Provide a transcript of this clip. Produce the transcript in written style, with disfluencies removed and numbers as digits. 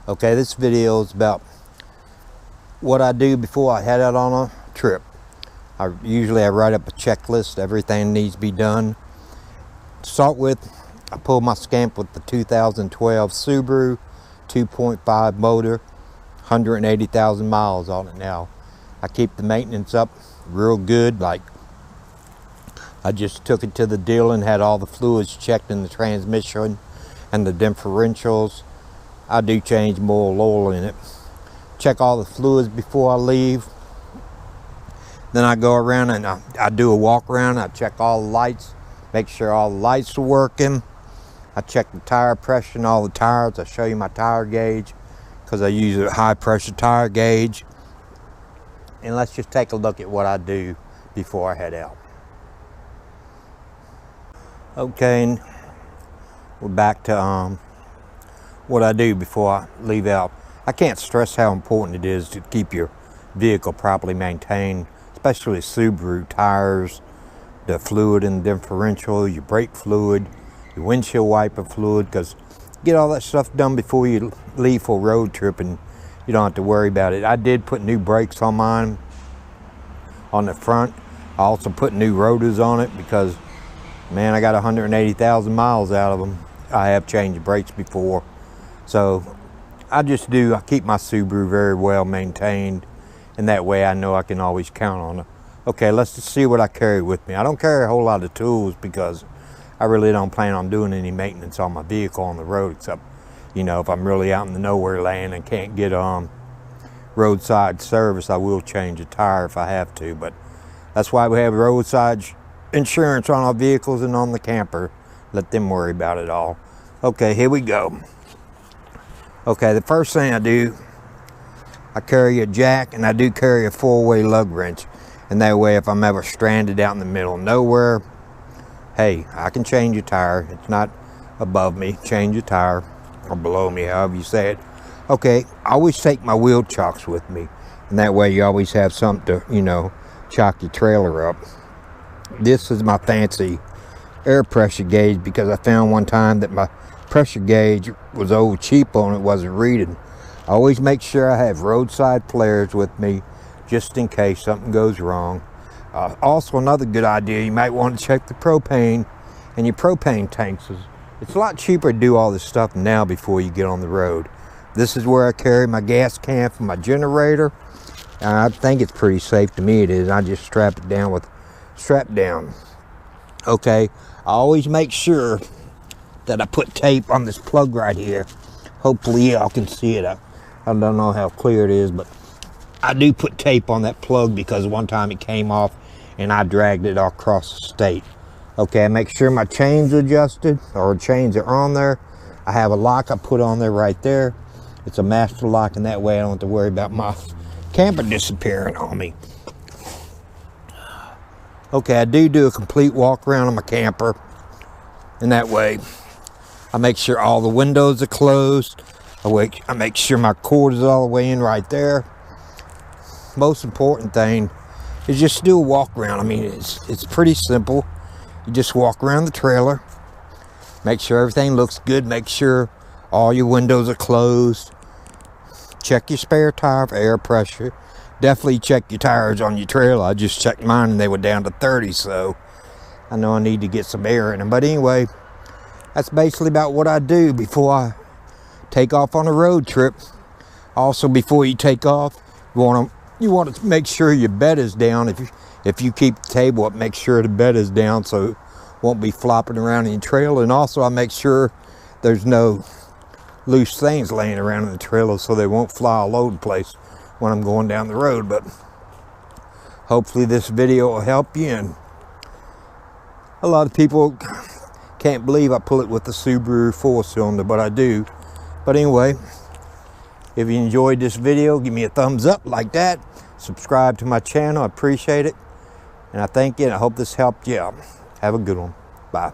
Okay, this video is about what I do before I head out on a trip. I write up a checklist, everything needs to be done. To start with, I pull my Scamp with the 2012 Subaru 2.5 motor, 180,000 miles on it now. I keep the maintenance up real good. Like, I just took it to the dealer and had all the fluids checked in the transmission and the differentials. I do change more oil in it. Check all the fluids before I leave. Then I go around and I do a walk around. I check all the lights, make sure all the lights are working. I check the tire pressure in all the tires. I show you my tire gauge because I use a high pressure tire gauge. And let's just take a look at what I do before I head out. Okay, and we're back to what I do before I leave out. I can't stress how important it is to keep your vehicle properly maintained, especially Subaru tires, the fluid in the differential, your brake fluid, your windshield wiper fluid, because get all that stuff done before you leave for a road trip and you don't have to worry about it. I did put new brakes on mine on the front. I also put new rotors on it because, man, I got 180,000 miles out of them. I have changed brakes before. So I keep my Subaru very well maintained, and that way I know I can always count on it. Okay, let's just see what I carry with me. I don't carry a whole lot of tools because I really don't plan on doing any maintenance on my vehicle on the road, except, you know, if I'm really out in the nowhere land and can't get roadside service, I will change a tire if I have to. But that's why we have roadside insurance on our vehicles and on the camper. Let them worry about it all. Okay, here we go. Okay, the first thing I do, I carry a jack, and I do carry a 4-way lug wrench. And that way, if I'm ever stranded out in the middle of nowhere, hey, I can change a tire. It's not above me. Change a tire, or below me, however you say it. Okay, I always take my wheel chocks with me. And that way, you always have something to, you know, chock your trailer up. This is my fancy air pressure gauge because I found one time that my pressure gauge was old cheap on it, wasn't reading. I always make sure I have roadside flares with me just in case something goes wrong. Also, another good idea, you might want to check the propane and your propane tanks. It's a lot cheaper to do all this stuff now before you get on the road. This is where I carry my gas can for my generator. I think it's pretty safe. To me it is. I just strap it down with strap down. Okay, I always make sure that I put tape on this plug right here. Hopefully y'all can see it. I don't know how clear it is, but I do put tape on that plug because one time it came off and I dragged it all across the state. Okay, I make sure my chains are adjusted, or chains are on there. I have a lock I put on there right there. It's a master lock, and that way I don't have to worry about my camper disappearing on me. Okay, I do a complete walk around on my camper, and that way I make sure all the windows are closed. I make sure my cord is all the way in right there. Most important thing is just do a walk around. I mean, it's pretty simple. You just walk around the trailer, make sure everything looks good, make sure all your windows are closed. Check your spare tire for air pressure. Definitely check your tires on your trailer. I just checked mine and they were down to 30, so I know I need to get some air in them. But anyway, that's basically about what I do before I take off on a road trip. Also, before you take off, you want to make sure your bed is down. If you keep the table up, make sure the bed is down so it won't be flopping around in your trailer. And also, I make sure there's no loose things laying around in the trailer so they won't fly all over the place when I'm going down the road. But hopefully this video will help you. And a lot of people can't believe I pull it with the Subaru 4-cylinder, but I do. But anyway, if you enjoyed this video, give me a thumbs up like that. Subscribe to my channel. I appreciate it. And I thank you, and I hope this helped you out. Have a good one. Bye.